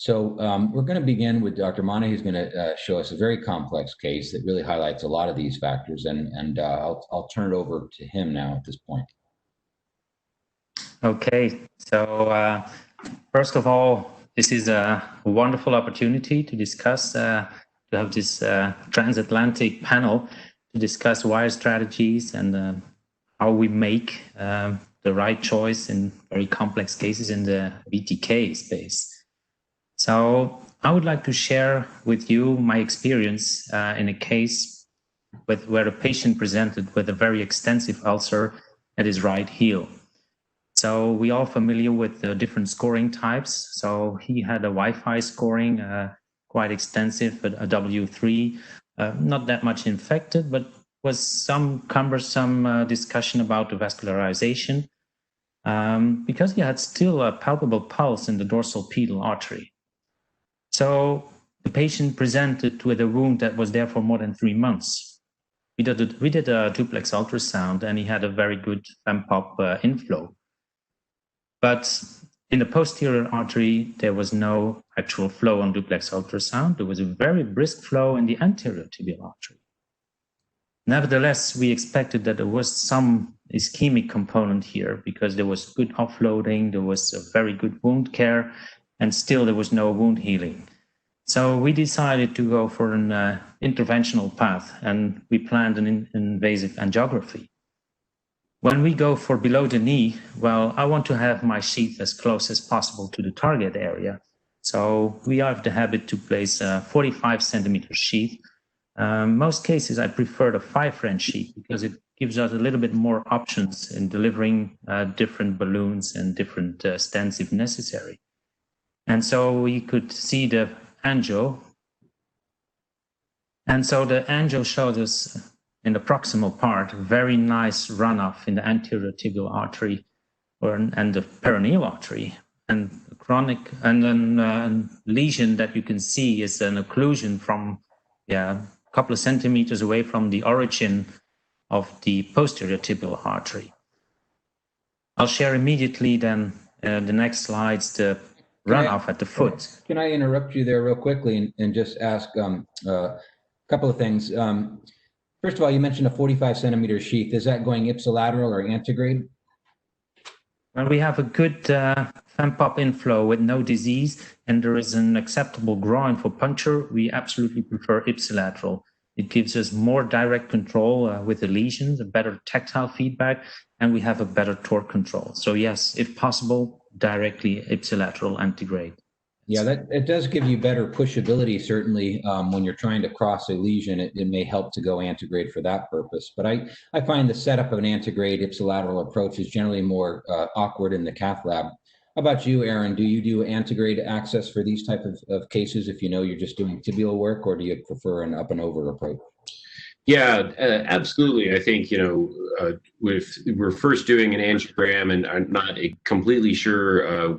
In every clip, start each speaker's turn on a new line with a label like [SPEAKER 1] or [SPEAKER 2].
[SPEAKER 1] We're going to begin with Dr. Maene, who's going to show us a very complex case that really highlights a lot of these factors, and I'll turn it over to him now at this point.
[SPEAKER 2] Okay, so first of all, this is a wonderful opportunity to discuss, to have this transatlantic panel to discuss wire strategies and how we make the right choice in very complex cases in the BTK space. So I would like to share with you my experience in a case where a patient presented with a very extensive ulcer at his right heel. So we are familiar with the different scoring types. So he had a Wi-Fi scoring, quite extensive, a W3, not that much infected, but was some cumbersome discussion about the vascularization because he had still a palpable pulse in the dorsal pedal artery. So the patient presented with a wound that was there for more than 3 months. We did a duplex ultrasound, and he had a very good FEMPOP inflow. But in the posterior artery, there was no actual flow on duplex ultrasound. There was a very brisk flow in the anterior tibial artery. Nevertheless, we expected that there was some ischemic component here because there was good offloading, there was a very good wound care, and still there was no wound healing. So we decided to go for an interventional path, and we planned an invasive angiography. When we go for below the knee, well, I want to have my sheath as close as possible to the target area. So we have the habit to place a 45 centimeter sheath. Most cases, I prefer the 5 French sheath because it gives us a little bit more options in delivering different balloons and different stents if necessary. And so we could see the angio. And so the angio showed us in the proximal part, very nice runoff in the anterior tibial artery and the peroneal artery. And chronic, and then lesion that you can see is an occlusion from a couple of centimeters away from the origin of the posterior tibial artery. I'll share immediately then the next slides, the runoff at the foot.
[SPEAKER 1] Can I interrupt you there real quickly and just ask a couple of things? First of all, you mentioned a 45 centimeter sheath. Is that going ipsilateral or antegrade?
[SPEAKER 2] When we have a good FEMPOP inflow with no disease and there is an acceptable groin for puncture, we absolutely prefer ipsilateral. It gives us more direct control with the lesions, a better tactile feedback, and we have a better torque control. So yes, if possible, directly ipsilateral antegrade.
[SPEAKER 1] Yeah, it does give you better pushability, certainly, when you're trying to cross a lesion. It may help to go antegrade for that purpose. But I find the setup of an antegrade ipsilateral approach is generally more awkward in the cath lab. How about you, Aaron? Do you do antegrade access for these type of cases if you know you're just doing tibial work, or do you prefer an up and over approach?
[SPEAKER 3] Yeah, absolutely. I think, if we're first doing an angiogram and I'm not completely sure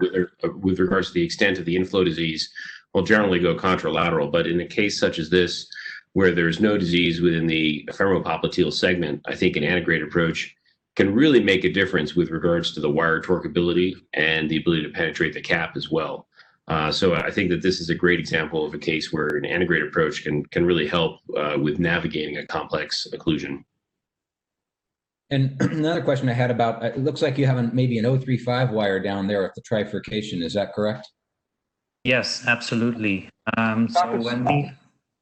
[SPEAKER 3] with regards to the extent of the inflow disease, we'll generally go contralateral. But in a case such as this, where there's no disease within the femopopliteal segment, I think an antegrade approach can really make a difference with regards to the wire torqueability and the ability to penetrate the cap as well. So I think that this is a great example of a case where an antegrade approach can really help with navigating a complex occlusion.
[SPEAKER 1] And another question I had about, it looks like you have maybe an 035 wire down there at the trifurcation. Is that correct?
[SPEAKER 2] Yes, absolutely.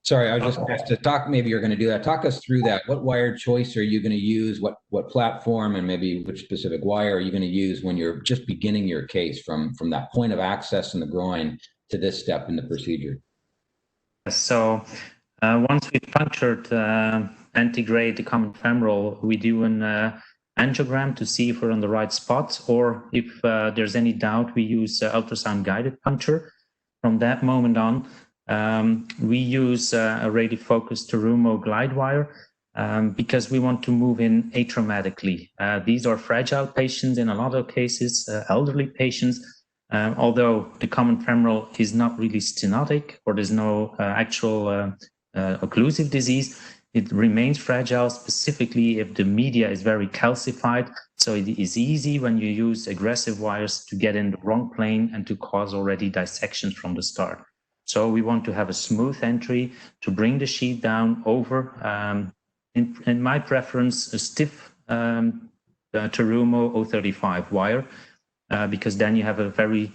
[SPEAKER 1] Sorry, I was just asked to talk, maybe you're going to do that. Talk us through that. What wire choice are you going to use? What platform and maybe which specific wire are you going to use when you're just beginning your case from that point of access in the groin to this step in the procedure?
[SPEAKER 2] So once we've punctured antegrade, the common femoral, we do an angiogram to see if we're on the right spot, or if there's any doubt, we use ultrasound guided puncture. From that moment on, we use a radiofocused Terumo glide wire because we want to move in atraumatically. These are fragile patients in a lot of cases, elderly patients, although the common femoral is not really stenotic or there's no actual occlusive disease. it remains fragile, specifically if the media is very calcified. So it is easy when you use aggressive wires to get in the wrong plane and to cause already dissections from the start. So we want to have a smooth entry to bring the sheet down over, in my preference, a stiff Terumo 035 wire, because then you have a very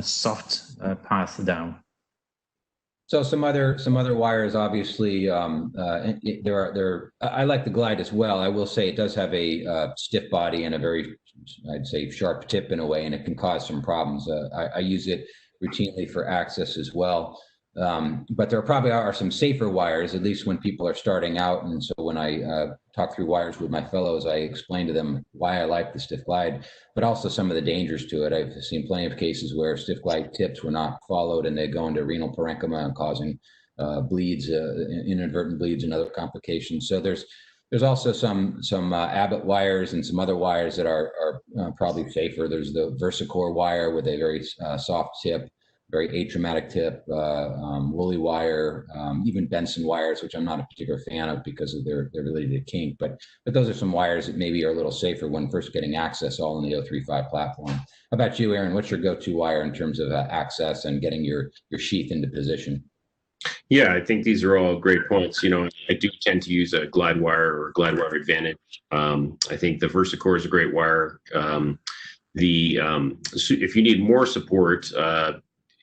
[SPEAKER 2] soft path down.
[SPEAKER 1] So some other wires, obviously, I like the Glide as well. I will say it does have a stiff body and a very, I'd say, sharp tip in a way, and it can cause some problems. I use it routinely for access as well. But there probably are some safer wires, at least when people are starting out. And so when I talk through wires with my fellows, I explain to them why I like the stiff glide, but also some of the dangers to it. I've seen plenty of cases where stiff glide tips were not followed and they go into renal parenchyma and causing bleeds, inadvertent bleeds and other complications. So there's also some Abbott wires and some other wires that are probably safer. There's the VersaCore wire with a very soft tip, very atraumatic tip, woolly wire, even Benson wires, which I'm not a particular fan of because of their ability to kink. But those are some wires that maybe are a little safer when first getting access, all in the 035 platform. How about you, Aaron? What's your go-to wire in terms of access and getting your sheath into position?
[SPEAKER 3] Yeah, I think these are all great points. You know, I do tend to use a glide wire or glide wire advantage. I think the VersaCore is a great wire. If you need more support,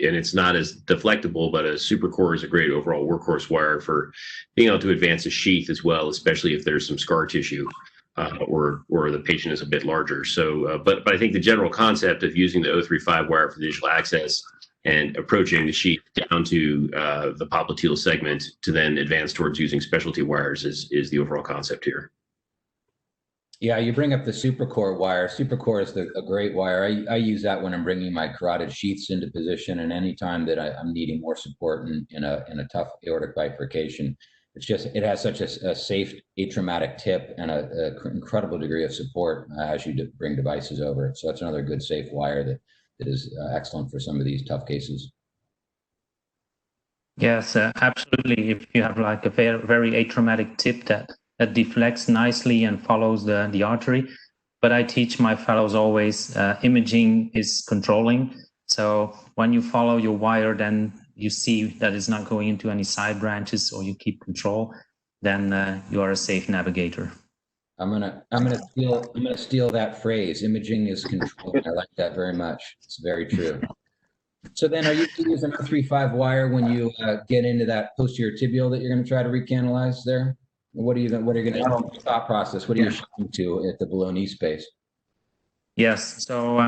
[SPEAKER 3] and it's not as deflectable, but a SuperCore is a great overall workhorse wire for being able to advance a sheath as well, especially if there's some scar tissue or the patient is a bit larger. So, but I think the general concept of using the 035 wire for the initial access and approaching the sheath down to the popliteal segment to then advance towards using specialty wires is the overall concept here.
[SPEAKER 1] Yeah, you bring up the SuperCore wire. SuperCore is a great wire. I use that when I'm bringing my carotid sheaths into position, and anytime that I'm needing more support in a tough aortic bifurcation. It has such a safe atraumatic tip and an incredible degree of support as you bring devices over it. So that's another good safe wire that is excellent for some of these tough cases.
[SPEAKER 2] Yes, absolutely. If you have like a very atraumatic tip that deflects nicely and follows the artery. But I teach my fellows always, imaging is controlling. So when you follow your wire, then you see that it's not going into any side branches, or you keep control, then you are a safe navigator.
[SPEAKER 1] I'm gonna steal that phrase. Imaging is control. I like that very much. It's very true. So then, are you using a 035 wire when you get into that posterior tibial that you're going to try to recanalize there? What are you going to thought process? What are you shifting to at the below knee space?
[SPEAKER 2] Yes. So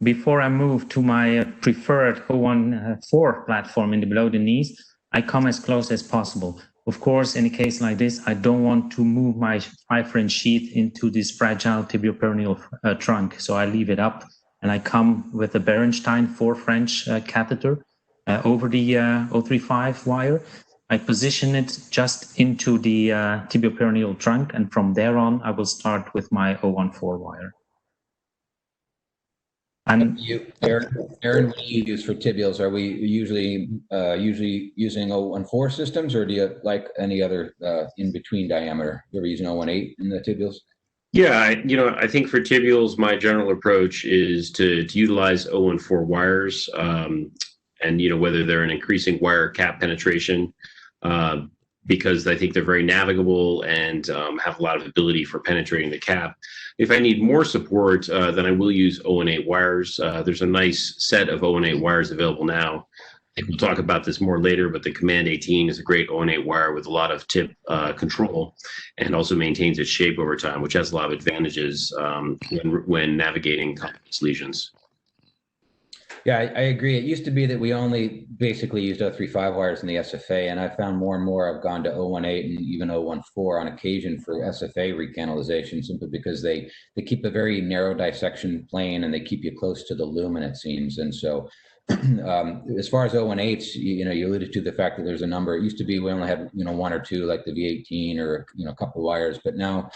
[SPEAKER 2] before I move to my preferred 014 platform in the below the knees, I come as close as possible. Of course, in a case like this, I don't want to move my 5 French sheath into this fragile tibioperoneal trunk. So I leave it up and I come with a Berenstein 4 French catheter over the 035 wire. I position it just into the tibioperoneal trunk, and from there on, I will start with my 014 wire.
[SPEAKER 1] Aaron, what do you use for tibials? Are we usually using 014 systems, or do you like any other in-between diameter? You ever using 018 in the tibials?
[SPEAKER 3] Yeah, I think for tibials, my general approach is to utilize 014 wires, and whether they're an increasing wire cap penetration, because I think they're very navigable and have a lot of ability for penetrating the cap. If I need more support, then I will use 018 wires. There's a nice set of 018 wires available now. I think we'll talk about this more later, but the Command 18 is a great 018 wire with a lot of tip control, and also maintains its shape over time, which has a lot of advantages when navigating complex lesions.
[SPEAKER 1] Yeah, I agree. It used to be that we only basically used 035 wires in the SFA, and I found more and more I've gone to 018 and even 014 on occasion for SFA recanalization, simply because they keep a very narrow dissection plane and they keep you close to the lumen, it seems. And so as far as 018s, you alluded to the fact that there's a number. It used to be we only had 1 or 2, like the V18 or a couple of wires, but now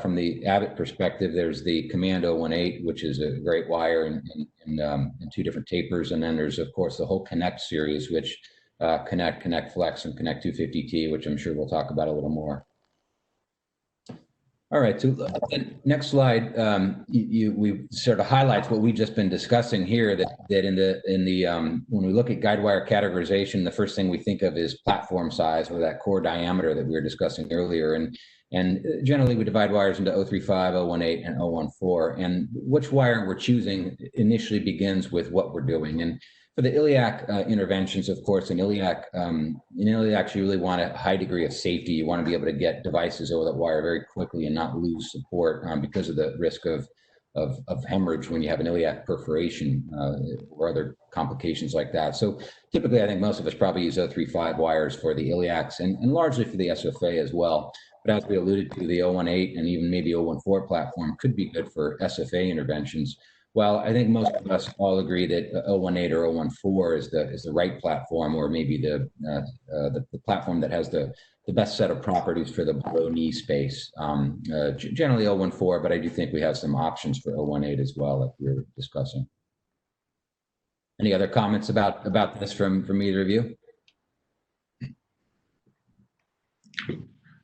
[SPEAKER 1] from the Abbott perspective, there's the Command 018, which is a great wire in 2 different tapers. And then there's, of course, the whole Connect series, which Connect Flex, and Connect 250T, which I'm sure we'll talk about a little more. All right, so next slide, we sort of highlights what we've just been discussing here. That in the when we look at guide wire categorization, the first thing we think of is platform size, or that core diameter that we were discussing earlier. And generally, we divide wires into 035, 018, and 014. And which wire we're choosing initially begins with what we're doing. And for the iliac interventions, of course, in iliac, you really want a high degree of safety. You want to be able to get devices over that wire very quickly and not lose support because of the risk of hemorrhage when you have an iliac perforation or other complications like that. So typically, I think most of us probably use 035 wires for the iliacs and largely for the SFA as well. But as we alluded to, the 018 and even maybe 014 platform could be good for SFA interventions. Well, I think most of us all agree that 018 or 014 is the right platform, or maybe the platform that has the best set of properties for the below knee space. Generally 014, but I do think we have some options for 018 as well, like we were discussing. Any other comments about this from either of you?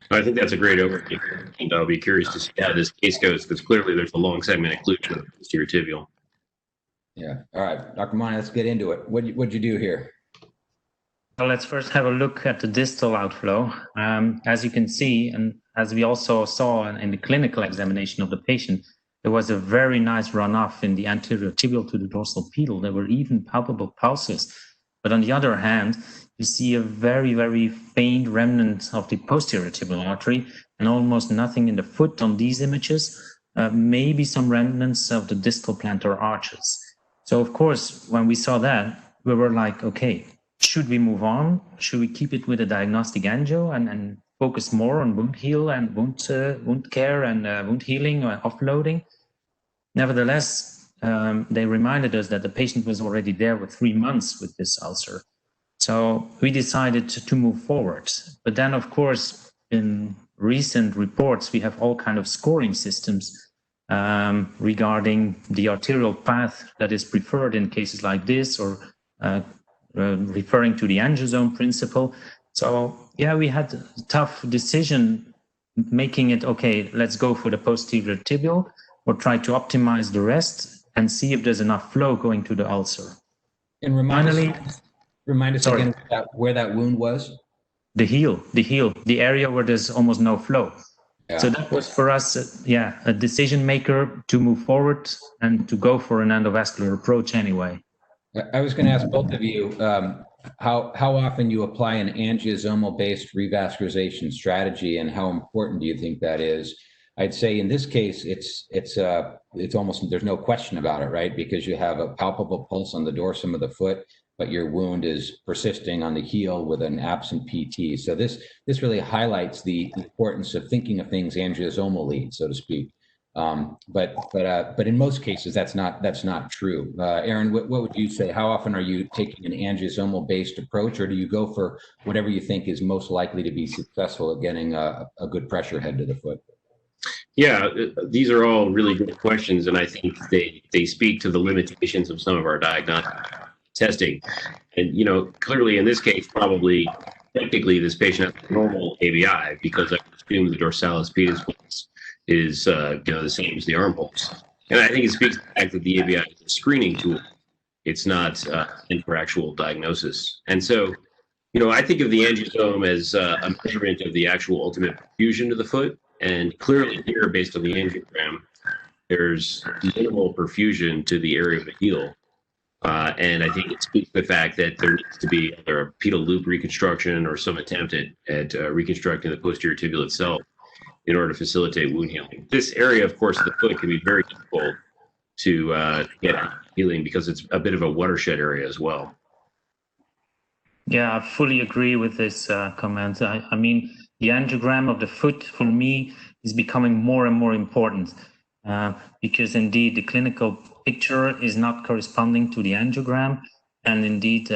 [SPEAKER 3] I think that's a great overview, and I'll be curious to see how this case goes, because clearly there's a long segment occlusion of the posterior tibial.
[SPEAKER 1] Yeah. All right, Dr. Maene, let's get into it. What'd you do here?
[SPEAKER 2] Well, let's first have a look at the distal outflow. As you can see, and as we also saw in the clinical examination of the patient, there was a very nice runoff in the anterior tibial to the dorsal pedal. There were even palpable pulses. But on the other hand, you see a very, very faint remnant of the posterior tibial artery and almost nothing in the foot on these images, maybe some remnants of the distal plantar arches. So, of course, when we saw that, we were like, okay, should we move on? Should we keep it with a diagnostic angio and focus more on wound heal and wound care and wound healing or offloading? Nevertheless, they reminded us that the patient was already there with 3 months with this ulcer. So we decided to move forward. But then, of course, in recent reports, we have all kind of scoring systems regarding the arterial path that is preferred in cases like this, or referring to the angiosome principle. So yeah, we had a tough decision making it, okay, let's go for the posterior tibial or try to optimize the rest and see if there's enough flow going to the ulcer.
[SPEAKER 1] And remind us again where that wound was.
[SPEAKER 2] The heel, the area where there's almost no flow. Yeah. So that was for us, a decision maker to move forward and to go for an endovascular approach anyway.
[SPEAKER 1] I was going to ask both of you how often you apply an angiosomal-based revascularization strategy, and how important do you think that is? I'd say in this case, it's almost, there's no question about it, right? Because you have a palpable pulse on the dorsum of the foot, but your wound is persisting on the heel with an absent PT. So this really highlights the importance of thinking of things angiosomally, so to speak. But in most cases, that's not true. Aaron, what would you say? How often are you taking an angiosomal-based approach, or do you go for whatever you think is most likely to be successful at getting a good pressure head to the foot?
[SPEAKER 3] Yeah, these are all really good questions, and I think they speak to the limitations of some of our diagnostic testing. And, clearly in this case, probably technically this patient has normal ABI, because I assume the dorsalis pedis is the same as the arm pulse. And I think it speaks to the fact that the ABI is a screening tool. It's not for actual diagnosis. And so, I think of the angiosome as a measurement of the actual ultimate perfusion to the foot. And clearly here, based on the angiogram, there's minimal perfusion to the area of the heel. And I think it speaks to the fact that there needs to be either a pedal loop reconstruction or some attempt at reconstructing the posterior tibia itself in order to facilitate wound healing. This area, of course, of the foot can be very difficult to get healing because it's a bit of a watershed area as well.
[SPEAKER 2] Yeah, I fully agree with this comment. I mean, the angiogram of the foot, for me, is becoming more and more important because indeed the clinical picture is not corresponding to the angiogram. And indeed,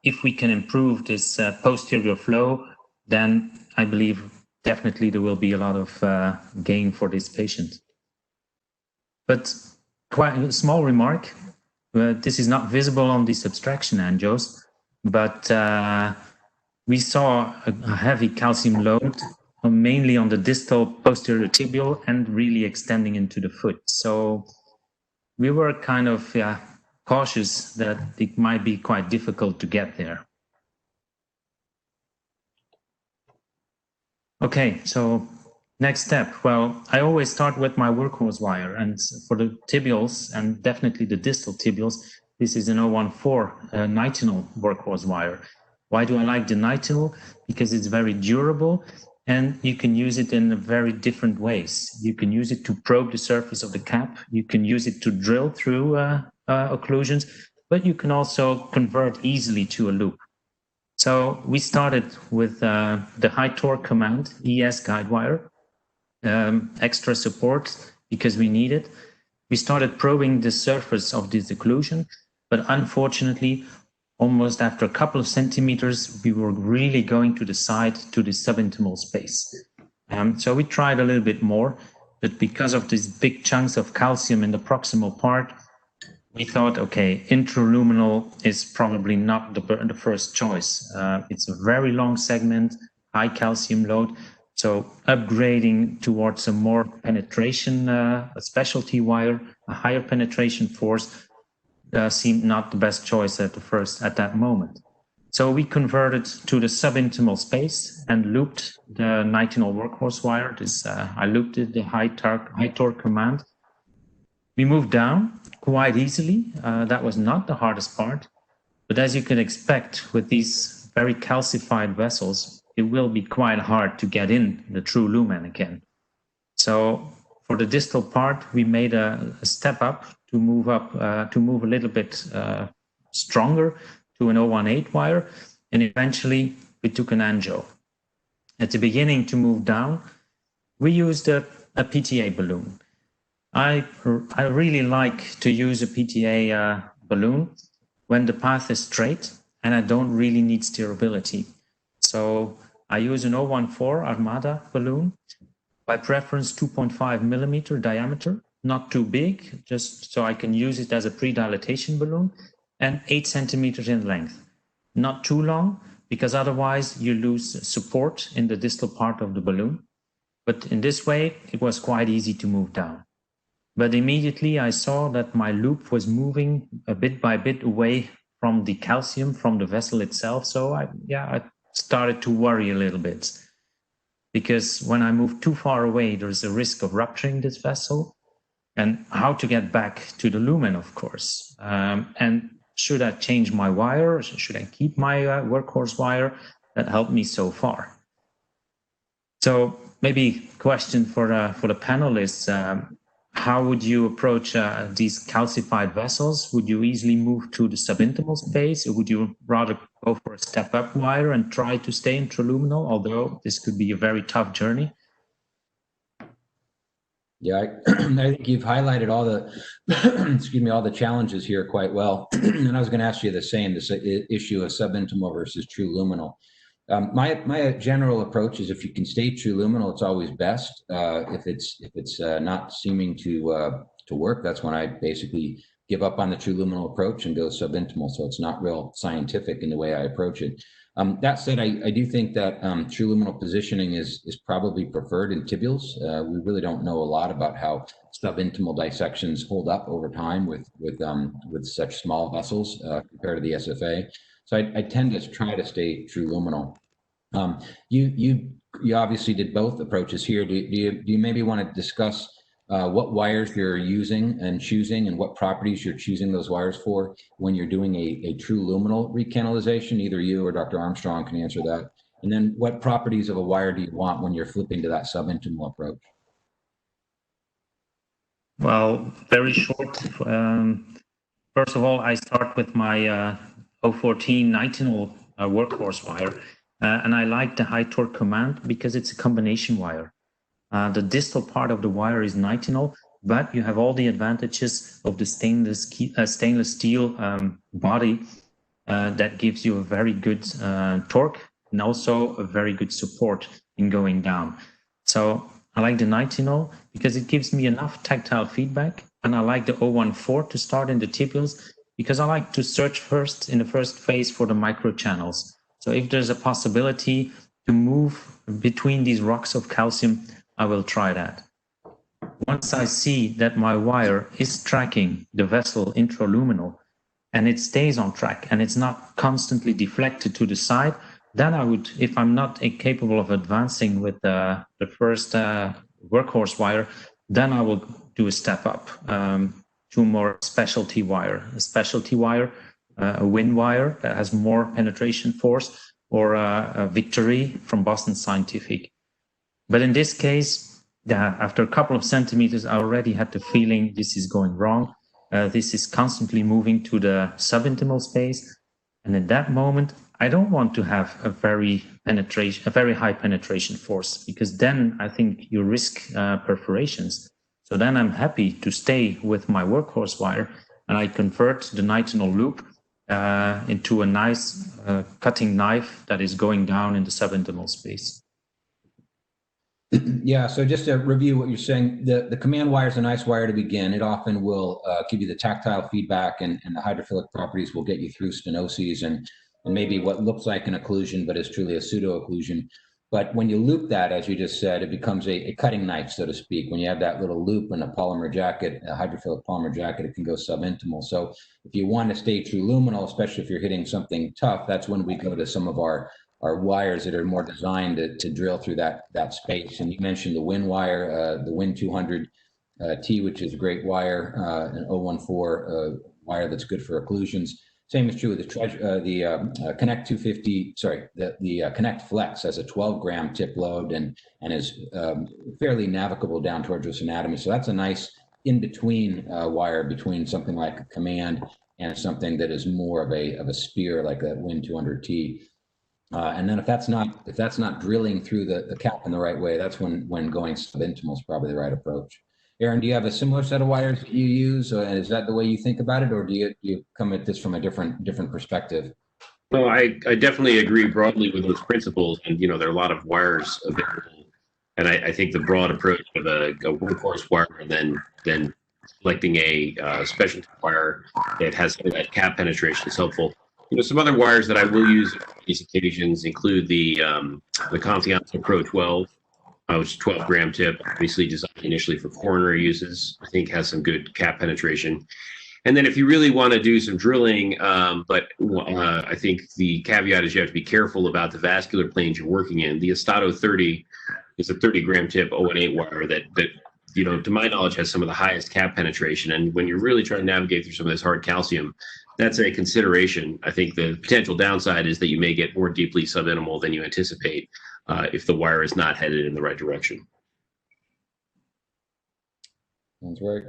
[SPEAKER 2] if we can improve this posterior flow, then I believe definitely there will be a lot of gain for this patient. But quite a small remark, this is not visible on the subtraction angios, but we saw a heavy calcium load mainly on the distal posterior tibial and really extending into the foot. So we were kind of cautious that it might be quite difficult to get there. Okay, so next step. Well, I always start with my workhorse wire, and for the tibials and definitely the distal tibials, this is an 014 nitinol workhorse wire. Why do I like the nitinol? Because it's very durable and you can use it in very different ways. You can use it to probe the surface of the cap. You can use it to drill through occlusions, but you can also convert easily to a loop. So we started with the high torque command ES guide wire, extra support because we need it. We started probing the surface of this occlusion, but unfortunately, almost after a couple of centimeters, we were really going to the side, to the subintimal space. So we tried a little bit more, but because of these big chunks of calcium in the proximal part, we thought, okay, intraluminal is probably not the first choice. It's a very long segment, high calcium load, so upgrading towards a more penetration, a specialty wire, a higher penetration force, seemed not the best choice at that moment. So we converted to the subintimal space and looped the nitinol workhorse wire. I looped it, the high torque command. We moved down quite easily. That was not the hardest part. But as you can expect, with these very calcified vessels, it will be quite hard to get in the true lumen again. So for the distal part, we made a step up to move a little bit stronger to an 018 wire. And eventually we took an angio. At the beginning, to move down, we used a PTA balloon. I really like to use a PTA balloon when the path is straight and I don't really need steerability. So I use an 014 Armada balloon, by preference 2.5 millimeter diameter, not too big, just so I can use it as a pre-dilatation balloon, and 8 centimeters in length. Not too long, because otherwise you lose support in the distal part of the balloon. But in this way, it was quite easy to move down. But immediately I saw that my loop was moving a bit by bit away from the calcium, from the vessel itself. So I started to worry a little bit, because when I move too far away, there's a risk of rupturing this vessel, and how to get back to the lumen, of course. And should I change my wire? Should I keep my workhorse wire? That helped me so far. So maybe question for the panelists. How would you approach these calcified vessels? Would you easily move to the subintimal space, or would you rather go for a step-up wire and try to stay intraluminal, although this could be a very tough journey?
[SPEAKER 1] Yeah, I think you've highlighted all the, all the challenges here quite well. And I was going to ask you the same, this issue of subintimal versus true luminal. My general approach is, if you can stay true luminal, it's always best. If it's not seeming to work, that's when I basically give up on the true luminal approach and go subintimal. So it's not real scientific in the way I approach it. That said, I do think that true luminal positioning is probably preferred in tibials. We really don't know a lot about how subintimal dissections hold up over time with such small vessels compared to the SFA. So I tend to try to stay true luminal. You obviously did both approaches here. Do you maybe want to discuss what wires you're using and choosing, and what properties you're choosing those wires for when you're doing a true luminal recanalization? Either you or Dr. Armstrong can answer that. And then what properties of a wire do you want when you're flipping to that subintimal approach?
[SPEAKER 2] Well, very short. First of all, I start with my 014 nitinol workhorse wire, and I like the high torque command because it's a combination wire. The distal part of the wire is nitinol, but you have all the advantages of the stainless steel body that gives you a very good torque and also a very good support in going down. So I like the nitinol because it gives me enough tactile feedback, and I like the 014 to start in the tibials because I like to search first in the first phase for the micro channels. So if there's a possibility to move between these rocks of calcium, I will try that. Once I see that my wire is tracking the vessel intraluminal and it stays on track and it's not constantly deflected to the side, then I would, if I'm not capable of advancing with the first workhorse wire, then I will do a step up to more specialty wire. A specialty wire, a wind wire that has more penetration force, or a Victory from Boston Scientific. But in this case, after a couple of centimeters, I already had the feeling this is going wrong. This is constantly moving to the subintimal space. And at that moment, I don't want to have a very high penetration force, because then I think you risk perforations. So then I'm happy to stay with my workhorse wire, and I convert the nitinol loop into a nice cutting knife that is going down in the subintimal space.
[SPEAKER 1] Yeah, so just to review what you're saying, the command wire is a nice wire to begin. It often will give you the tactile feedback, and the hydrophilic properties will get you through stenoses and maybe what looks like an occlusion, but is truly a pseudo-occlusion. But when you loop that, as you just said, it becomes a cutting knife, so to speak. When you have that little loop in a polymer jacket, a hydrophilic polymer jacket, it can go subintimal. So if you want to stay true luminal, especially if you're hitting something tough, that's when we go to some of our wires that are more designed to drill through that space. And you mentioned the Win wire, the Win 200 T, which is a great wire, an 014 wire that's good for occlusions. Same is true with the Connect 250. Sorry, the Connect Flex has a 12-gram tip load and is fairly navigable down towards this anatomy. So that's a nice in-between wire between something like a Command and something that is more of a spear like that Win 200T. And then if that's not drilling through the cap in the right way, that's when going subintimal is probably the right approach. Aaron, do you have a similar set of wires that you use? And is that the way you think about it, or do you come at this from a different perspective?
[SPEAKER 3] Well, I definitely agree broadly with those principles, and there are a lot of wires available, and I think the broad approach of a workhorse wire and then selecting a specialty wire that has some of that cap penetration is helpful. Some other wires that I will use on these occasions include the Confianza Pro 12. Which is 12-gram tip, obviously designed initially for coronary uses. I think has some good cap penetration. And then if you really want to do some drilling, but I think the caveat is you have to be careful about the vascular planes you're working in. The Estado 30 is a 30-gram tip 018 wire that to my knowledge has some of the highest cap penetration. And when you're really trying to navigate through some of this hard calcium, that's a consideration. I think the potential downside is that you may get more deeply subintimal than you anticipate if the wire is not headed in the right direction.
[SPEAKER 1] Sounds right.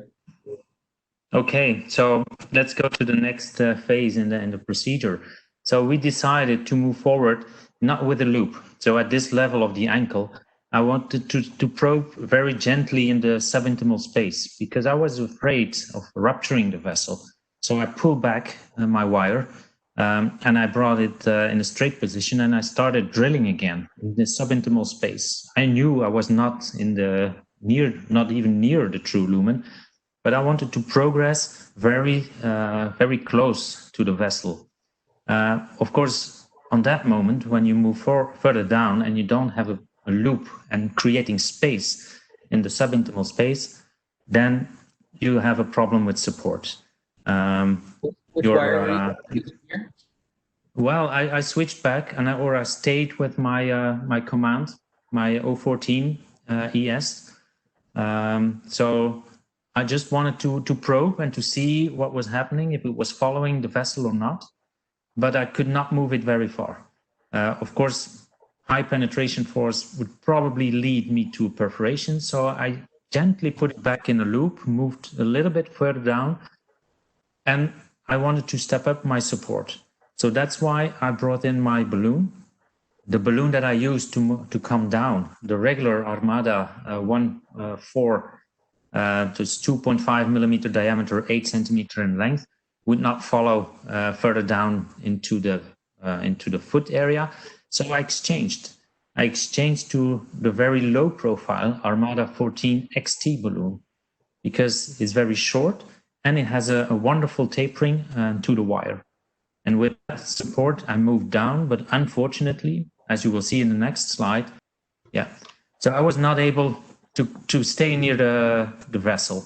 [SPEAKER 2] Okay, so let's go to the next phase in the procedure. So we decided to move forward not with a loop. So at this level of the ankle, I wanted to probe very gently in the subintimal space because I was afraid of rupturing the vessel. So I pulled back my wire and I brought it in a straight position, and I started drilling again in the subintimal space. I knew I was not not even near the true lumen, but I wanted to progress very close to the vessel. Of course, on that moment, when you move further down and you don't have a loop and creating space in the subintimal space, then you have a problem with support. Well, I switched back or I stayed with my command, my 014 ES. So I just wanted to probe and to see what was happening, if it was following the vessel or not, but I could not move it very far. Of course, high penetration force would probably lead me to perforation, so I gently put it back in a loop, moved a little bit further down, and I wanted to step up my support. So that's why I brought in my balloon, the balloon that I used to come down, the regular Armada 1.4, just 2.5 millimeter diameter, 8 centimeter in length, would not follow further down into the foot area. So I exchanged to the very low profile Armada 14 XT balloon because it's very short and it has a wonderful tapering to the wire. And with that support, I moved down, but unfortunately, as you will see in the next slide, Yeah. So I was not able to stay near the vessel.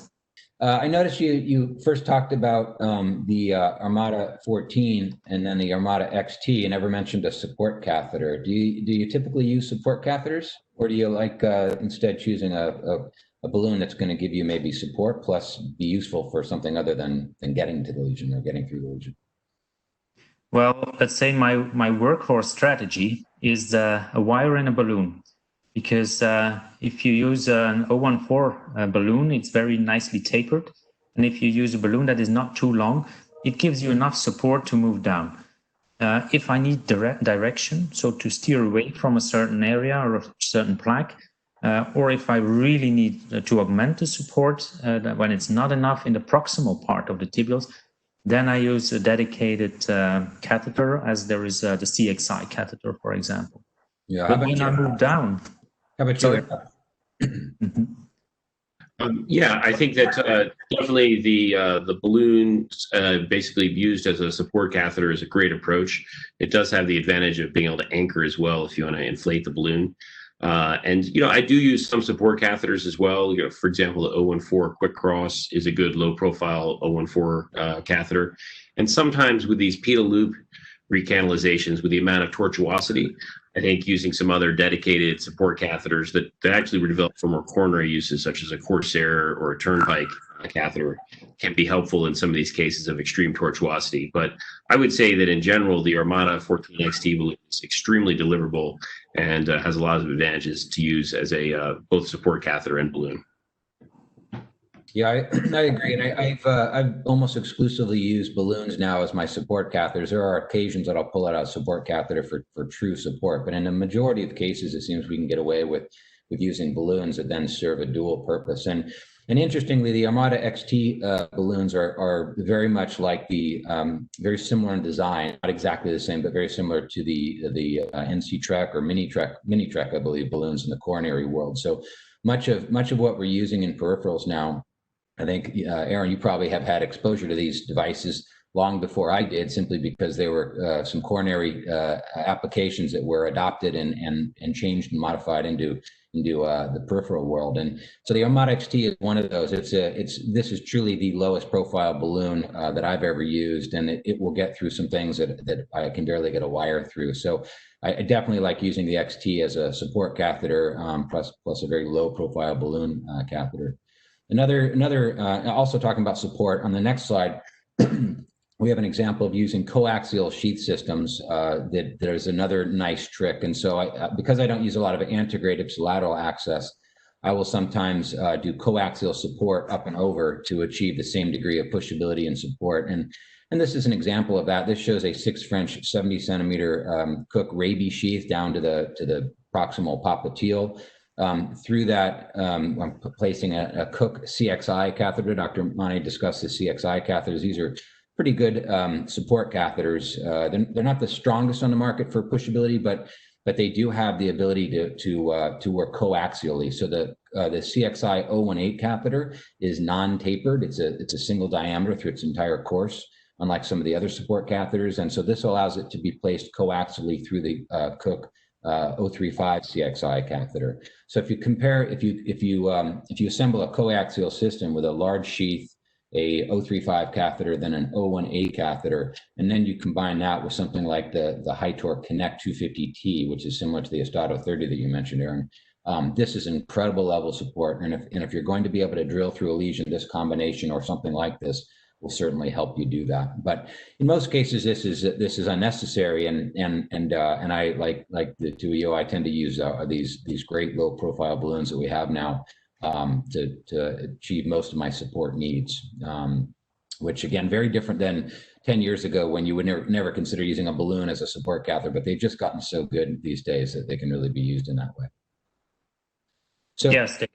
[SPEAKER 1] I noticed you first talked about the Armada 14 and then the Armada XT. You never mentioned a support catheter. Do you typically use support catheters, or do you like instead choosing a balloon that's going to give you maybe support plus be useful for something other than getting to the lesion or getting through the lesion?
[SPEAKER 2] Well, let's say my workhorse strategy is a wire and a balloon, because if you use an 014 balloon, it's very nicely tapered. And if you use a balloon that is not too long, it gives you enough support to move down. If I need direct direction, so to steer away from a certain area or a certain plaque, or if I really need to augment the support when it's not enough in the proximal part of the tibials, then I use a dedicated catheter, as there is the CXI catheter, for example.
[SPEAKER 1] Yeah.
[SPEAKER 2] But when I move down,
[SPEAKER 1] how about
[SPEAKER 2] sorry.
[SPEAKER 1] you?
[SPEAKER 3] Yeah, I think that definitely the balloon basically used as a support catheter is a great approach. It does have the advantage of being able to anchor as well if you want to inflate the balloon. And, I do use some support catheters as well. For example, the 014 Quick Cross is a good low profile 014 catheter. And sometimes with these pedal loop recanalizations, with the amount of tortuosity, I think using some other dedicated support catheters that actually were developed for more coronary uses, such as a Corsair or a Turnpike catheter, can be helpful in some of these cases of extreme tortuosity. But I would say that in general, the Armada 14 XT balloon is extremely deliverable and has a lot of advantages to use as a both support catheter and balloon.
[SPEAKER 1] Yeah, I agree, and I've almost exclusively used balloons now as my support catheters. There are occasions that I'll pull out a support catheter for true support, but in the majority of cases, it seems we can get away with using balloons that then serve a dual purpose. And interestingly, the Armada XT balloons are very much like the very similar in design, not exactly the same, but very similar to the NC Trek or Mini Trek, I believe, balloons in the coronary world. So much of what we're using in peripherals now, I think, Aaron, you probably have had exposure to these devices long before I did, simply because they were some coronary applications that were adopted and changed and modified into the peripheral world. And so the Armada XT is one of those. This is truly the lowest profile balloon that I've ever used, and it will get through some things that I can barely get a wire through. So I definitely like using the XT as a support catheter, plus a very low profile balloon catheter. Another also talking about support on the next slide, we have an example of using coaxial sheath systems. That there's another nice trick. And so because I don't use a lot of antegrade ipsilateral access, I will sometimes do coaxial support up and over to achieve the same degree of pushability and support. And this is an example of that. This shows a 6 French 70 centimeter Cook Raby sheath down to the proximal popliteal. Through that, I'm placing a Cook CXI catheter. Dr. Maene discussed the CXI catheters. These are pretty good support catheters. They're not the strongest on the market for pushability, but they do have the ability to work coaxially. So the CXI 018 catheter is non-tapered. It's a single diameter through its entire course, unlike some of the other support catheters. And so this allows it to be placed coaxially through the Cook 035 CXI catheter. So if you assemble a coaxial system with a large sheath, a 035 catheter, then an 018 catheter, and then you combine that with something like the high torque Connect 250T, which is similar to the Estado 30 that you mentioned, Aaron. This is incredible level support, and if you're going to be able to drill through a lesion, this combination or something like this will certainly help you do that. But in most cases, this is unnecessary, and I like the two of you, I tend to use these great low profile balloons that we have now to achieve most of my support needs, which again, very different than 10 years ago when you would never consider using a balloon as a support catheter, but they've just gotten so good these days that they can really be used in that way. So
[SPEAKER 2] yes, they're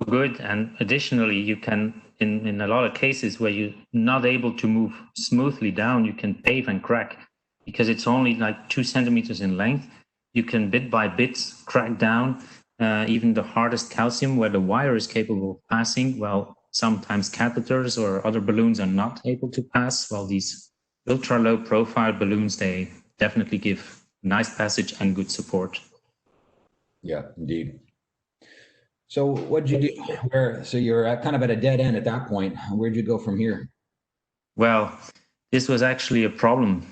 [SPEAKER 2] so good. And additionally, you can, in a lot of cases where you're not able to move smoothly down, you can pave and crack because it's only like 2 centimeters in length. You can bit by bit crack down even the hardest calcium where the wire is capable of passing. Well, sometimes catheters or other balloons are not able to pass. Well, these ultra low profile balloons, they definitely give nice passage and good support.
[SPEAKER 1] Yeah, indeed. So what'd you do? So you're kind of at a dead end at that point. Where'd you go from here?
[SPEAKER 2] Well, this was actually a problem.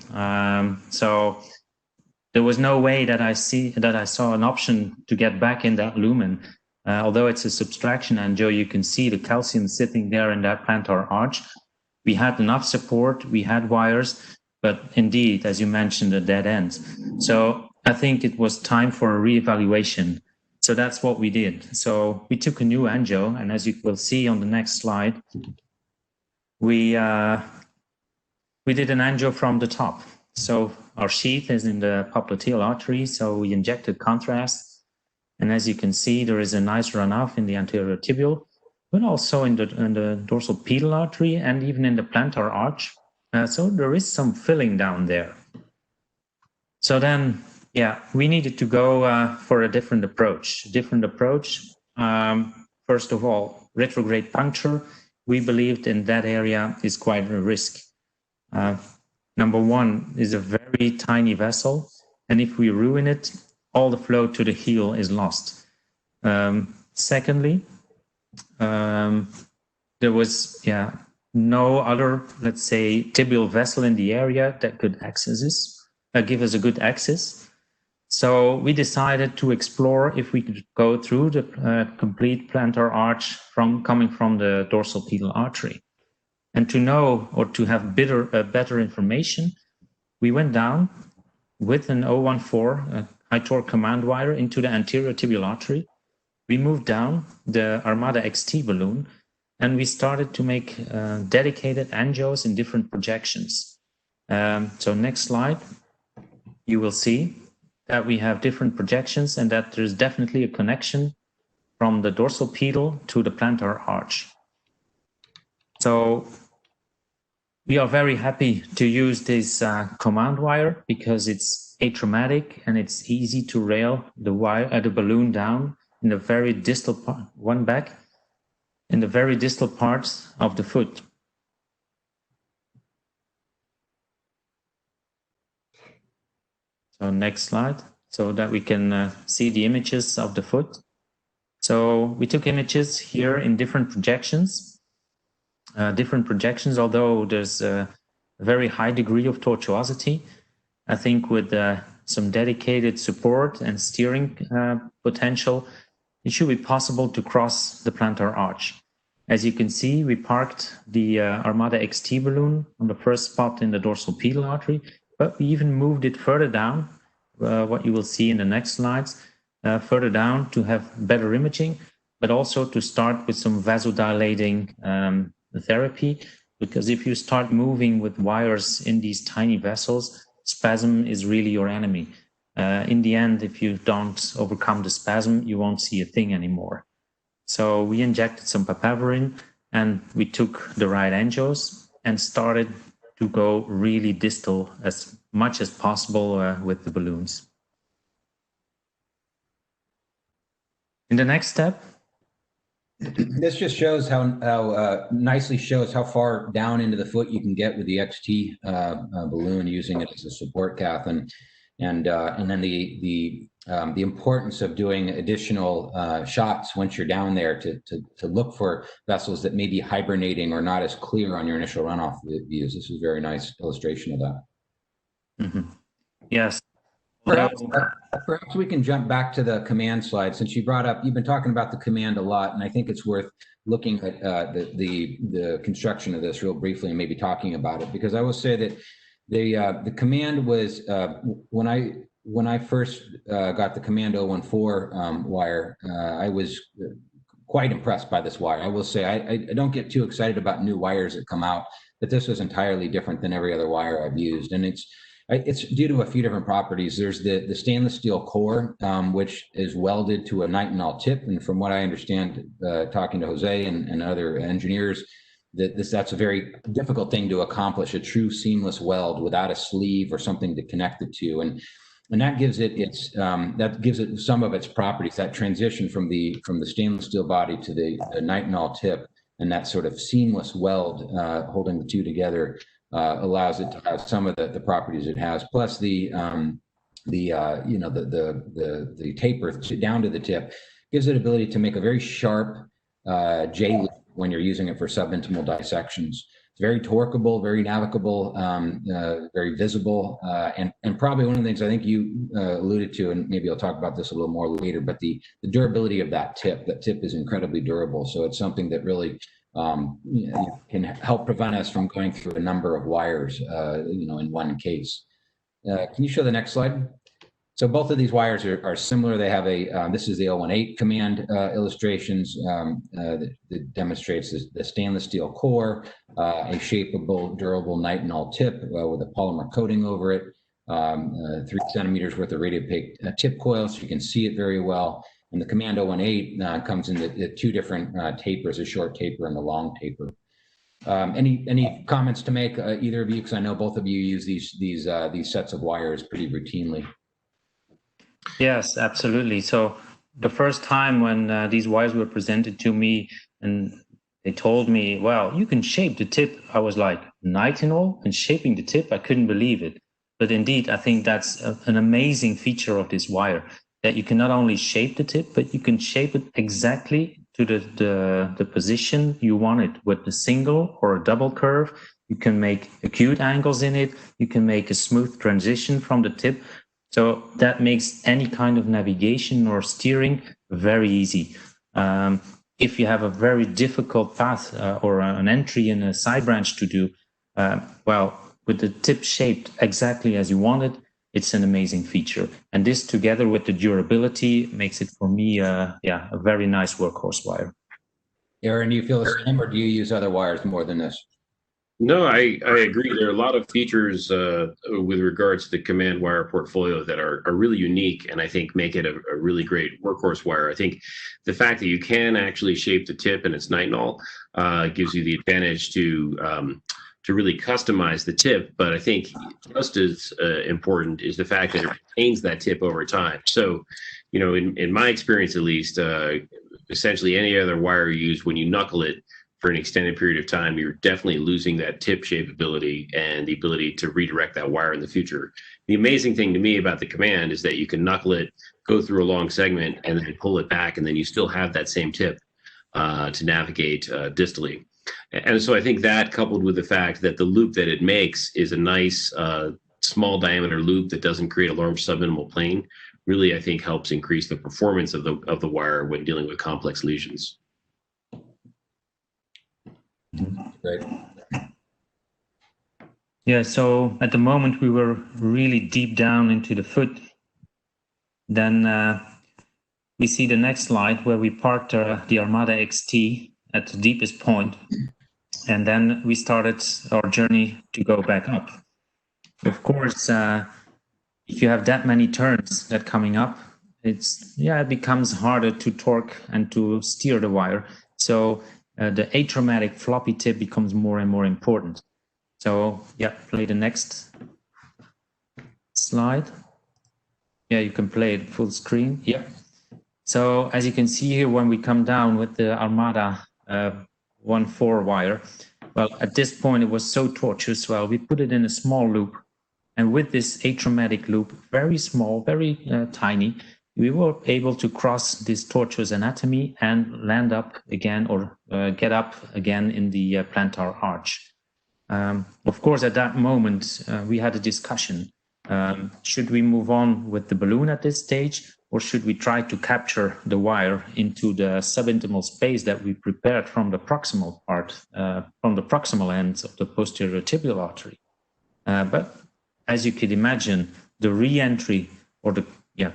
[SPEAKER 2] So there was no way that I saw an option to get back in that lumen. Although it's a subtraction angio, you can see the calcium sitting there in that plantar arch. We had enough support, we had wires, but indeed, as you mentioned, a dead end. So I think it was time for a reevaluation. So that's what we did. So we took a new angio, and as you will see on the next slide, we did an angio from the top. So our sheath is in the popliteal artery, so we injected contrast. And as you can see, there is a nice runoff in the anterior tibial, but also in the dorsal pedal artery and even in the plantar arch. So there is some filling down there. So then, yeah, we needed to go for a different approach. First of all, retrograde puncture, we believed in that area is quite a risk. Number one is a very tiny vessel, and if we ruin it, all the flow to the heel is lost. Secondly, there was no other, let's say, tibial vessel in the area that could give us a good access. So we decided to explore if we could go through the complete plantar arch coming from the dorsal pedal artery. And to know or to have better information, we went down with an 014 high torque command wire into the anterior tibial artery. We moved down the Armada XT balloon, and we started to make dedicated angios in different projections. So next slide, you will see that we have different projections and that there's definitely a connection from the dorsal pedal to the plantar arch. So we are very happy to use this command wire because it's atraumatic and it's easy to rail the balloon down in the very distal part, in the very distal parts of the foot. So next slide, so that we can see the images of the foot. So we took images here in different projections, although there's a very high degree of tortuosity. I think with some dedicated support and steering potential, it should be possible to cross the plantar arch. As you can see, we parked the Armada XT balloon on the first spot in the dorsal pedal artery, but we even moved it further down, what you will see in the next slides, further down to have better imaging, but also to start with some vasodilating therapy, because if you start moving with wires in these tiny vessels, spasm is really your enemy. In the end, if you don't overcome the spasm, you won't see a thing anymore. So we injected some papaverine and we took the right angios and started to go really distal as much as possible with the balloons. In the next step,
[SPEAKER 1] this just shows how nicely shows how far down into the foot you can get with the XT balloon, using it as a support cath, and then the importance of doing additional shots once you're down there to look for vessels that may be hibernating or not as clear on your initial runoff views. This is a very nice illustration of that.
[SPEAKER 2] Mm-hmm. Yes.
[SPEAKER 1] Perhaps we can jump back to the command slide, since you've been talking about the command a lot, and I think it's worth looking at the construction of this real briefly and maybe talking about it, because I will say that the command was when I first got the command 014 wire, I was quite impressed by this wire. I will say I don't get too excited about new wires that come out, but this was entirely different than every other wire I've used, and it's due to a few different properties. There's the stainless steel core, which is welded to a nitinol tip. And from what I understand, talking to Jose and other engineers, that's a very difficult thing to accomplish, a true seamless weld without a sleeve or something to connect it to. And that gives it some of its properties, that transition from the stainless steel body to the nitinol tip, and that sort of seamless weld holding the two together allows it to have some of the properties it has. Plus the the taper down to the tip, gives it ability to make a very sharp J loop when you're using it for subintimal dissections. It's very torqueable, very navigable, very visible, and probably one of the things I think you alluded to, and maybe I'll talk about this a little more later, but the durability of that tip is incredibly durable. So it's something that really can help prevent us from going through a number of wires, in one case. Can you show the next slide? So both of these wires are similar. They have this is the 018 command illustrations that demonstrates the stainless steel core, a shapeable, durable nitinol tip with a polymer coating over it, 3 centimeters worth of radiopaque tip coil, so you can see it very well. And the command 018 comes in the 2 different tapers, a short taper and a long taper. Any comments to make, either of you? Because I know both of you use these sets of wires pretty routinely.
[SPEAKER 2] Yes, absolutely. So the first time when these wires were presented to me and they told me, well, you can shape the tip, I was like, nitinol and shaping the tip? I couldn't believe it. But indeed, I think that's an amazing feature of this wire, that you can not only shape the tip, but you can shape it exactly to the position you want it with the single or a double curve. You can make acute angles in it. You can make a smooth transition from the tip. So that makes any kind of navigation or steering very easy. If you have a very difficult path or an entry in a side branch to do, well, with the tip shaped exactly as you want it, it's an amazing feature. And this together with the durability makes it for me, a very nice workhorse wire.
[SPEAKER 1] Aaron, do you feel the same, or do you use other wires more than this?
[SPEAKER 3] No, I agree. There are a lot of features with regards to the command wire portfolio that are really unique, and I think make it a really great workhorse wire. I think the fact that you can actually shape the tip and it's nitinol gives you the advantage to really customize the tip. But I think just as important is the fact that it retains that tip over time. So, in my experience at least, essentially any other wire you use, when you knuckle it for an extended period of time, you're definitely losing that tip shapeability and the ability to redirect that wire in the future. The amazing thing to me about the command is that you can knuckle it, go through a long segment, and then pull it back, and then you still have that same tip to navigate distally. And so I think that, coupled with the fact that the loop that it makes is a nice small diameter loop that doesn't create a large subminimal plane, really I think helps increase the performance of the wire when dealing with complex lesions.
[SPEAKER 1] Great.
[SPEAKER 2] Yeah, so at the moment we were really deep down into the foot. Then we see the next slide where we parked the Armada XT at the deepest point, and then we started our journey to go back up. Of course, if you have that many turns that coming up, it becomes harder to torque and to steer the wire. So the atraumatic floppy tip becomes more and more important. So play the next slide. Yeah, you can play it full screen. Yeah. So as you can see here, when we come down with the Armada 1.4 wire, well, at this point it was so tortuous. Well, we put it in a small loop, and with this atraumatic loop, very small, very tiny, we were able to cross this tortuous anatomy and land up again, or get up again in the plantar arch. Of course, at that moment, we had a discussion. Should we move on with the balloon at this stage, or should we try to capture the wire into the subintimal space that we prepared from the proximal part, from the proximal ends of the posterior tibial artery? But as you could imagine, the re-entry or the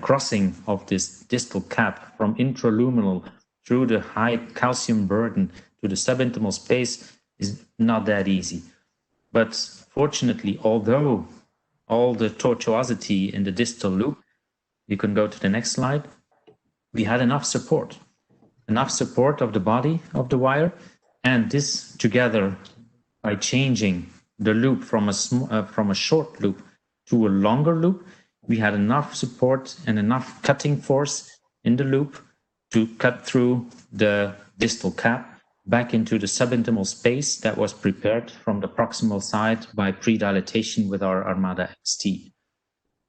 [SPEAKER 2] crossing of this distal cap from intraluminal through the high calcium burden to the subintimal space is not that easy. But fortunately, although all the tortuosity in the distal loop, you can go to the next slide, we had enough support of the body of the wire, and this together by changing the loop from a short loop to a longer loop, we had enough support and enough cutting force in the loop to cut through the distal cap back into the subintimal space that was prepared from the proximal side by pre-dilatation with our Armada XT.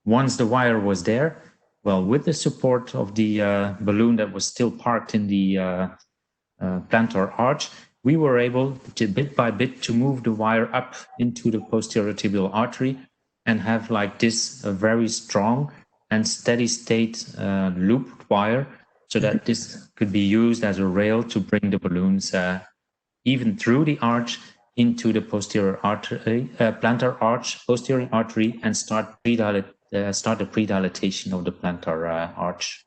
[SPEAKER 2] once the wire was there, well, with the support of the balloon that was still parked in the plantar arch, we were able to bit by bit to move the wire up into the posterior tibial artery and have like this a very strong and steady state looped wire, so that this could be used as a rail to bring the balloons even through the arch into the posterior artery, plantar arch, posterior artery, and start the predilation of the plantar arch.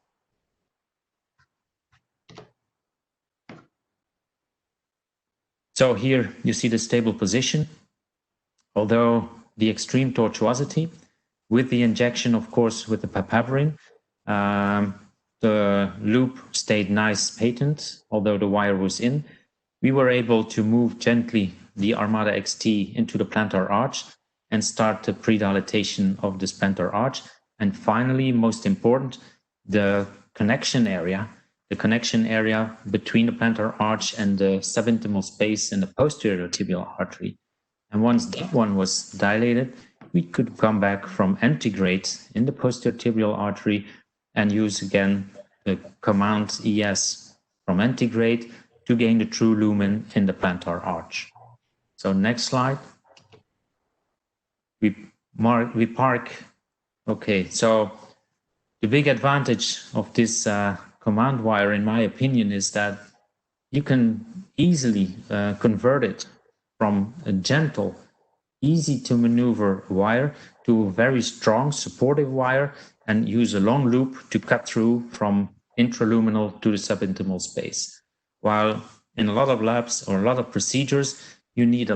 [SPEAKER 2] So here you see the stable position. Although the extreme tortuosity, with the injection, of course, with the papaverine, the loop stayed nice patent, although the wire was in. We were able to move gently the Armada XT into the plantar arch and start the predilatation of this plantar arch. And finally, most important, the connection area between the plantar arch and the subintimal space in the posterior tibial artery. And once that one was dilated, we could come back from antegrade in the posterior tibial artery and use again the command ES from antegrade to gain the true lumen in the plantar arch. So next slide. We park. Okay, so the big advantage of this command wire, in my opinion, is that you can easily convert it from a gentle, easy to maneuver wire to a very strong supportive wire, and use a long loop to cut through from intraluminal to the subintimal space. While in a lot of labs or a lot of procedures, you need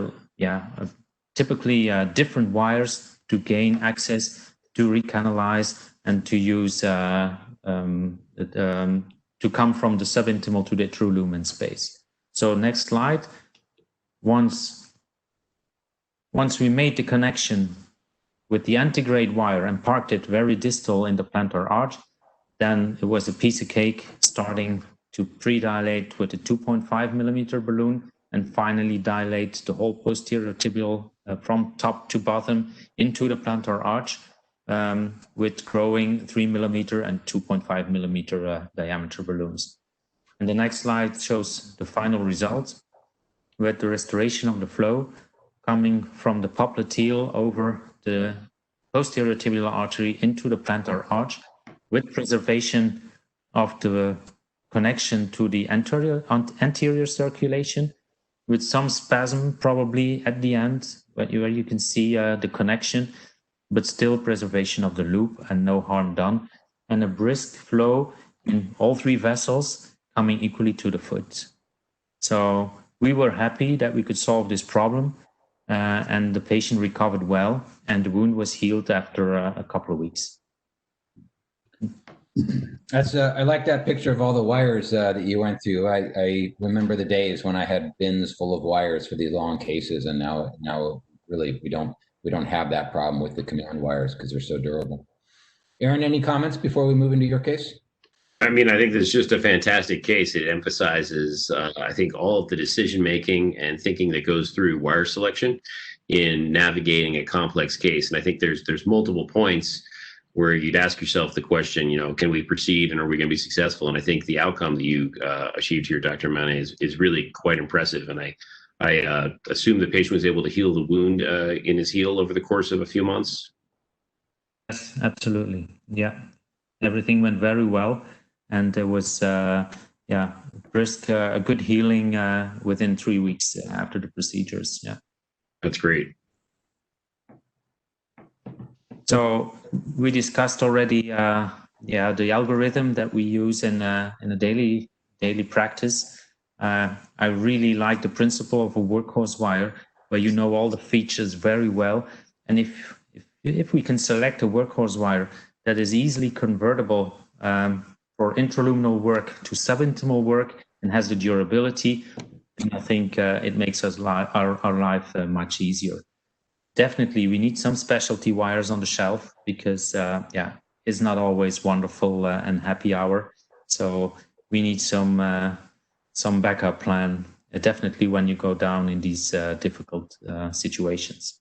[SPEAKER 2] typically different wires to gain access, to recanalize, and to use to come from the subintimal to the true lumen space. So next slide. Once we made the connection with the antegrade wire and parked it very distal in the plantar arch, then it was a piece of cake, starting to predilate with a 2.5 millimeter balloon and finally dilate the whole posterior tibial from top to bottom into the plantar arch with growing 3 millimeter and 2.5 millimeter diameter balloons. And the next slide shows the final result with the restoration of the flow coming from the popliteal over the posterior tibial artery into the plantar arch, with preservation of the connection to the anterior circulation, with some spasm probably at the end, where you can see the connection, but still preservation of the loop and no harm done, and a brisk flow in all three vessels coming equally to the foot. So we were happy that we could solve this problem, and the patient recovered well, and the wound was healed after a couple of weeks.
[SPEAKER 1] That's I like that picture of all the wires that you went through. I remember the days when I had bins full of wires for these long cases, and now really we don't have that problem with the command wires because they're so durable. Aaron, any comments before we move into your case?
[SPEAKER 3] I mean, I think this is just a fantastic case. It emphasizes, I think, all of the decision-making and thinking that goes through wire selection in navigating a complex case. And I think there's multiple points where you'd ask yourself the question, can we proceed and are we going to be successful? And I think the outcome that you achieved here, Dr. Maene, is really quite impressive. And I assume the patient was able to heal the wound in his heel over the course of a few months.
[SPEAKER 2] Yes, absolutely. Yeah, everything went very well. And there was, brisk, a good healing within 3 weeks after the procedures. Yeah,
[SPEAKER 3] that's great.
[SPEAKER 2] So we discussed already, the algorithm that we use in a daily practice. I really like the principle of a workhorse wire, where you know all the features very well, and if we can select a workhorse wire that is easily convertible for intraluminal work to subintimal work and has the durability, I think it makes us our life much easier. Definitely, we need some specialty wires on the shelf because, it's not always wonderful and happy hour. So we need some backup plan, definitely when you go down in these difficult situations.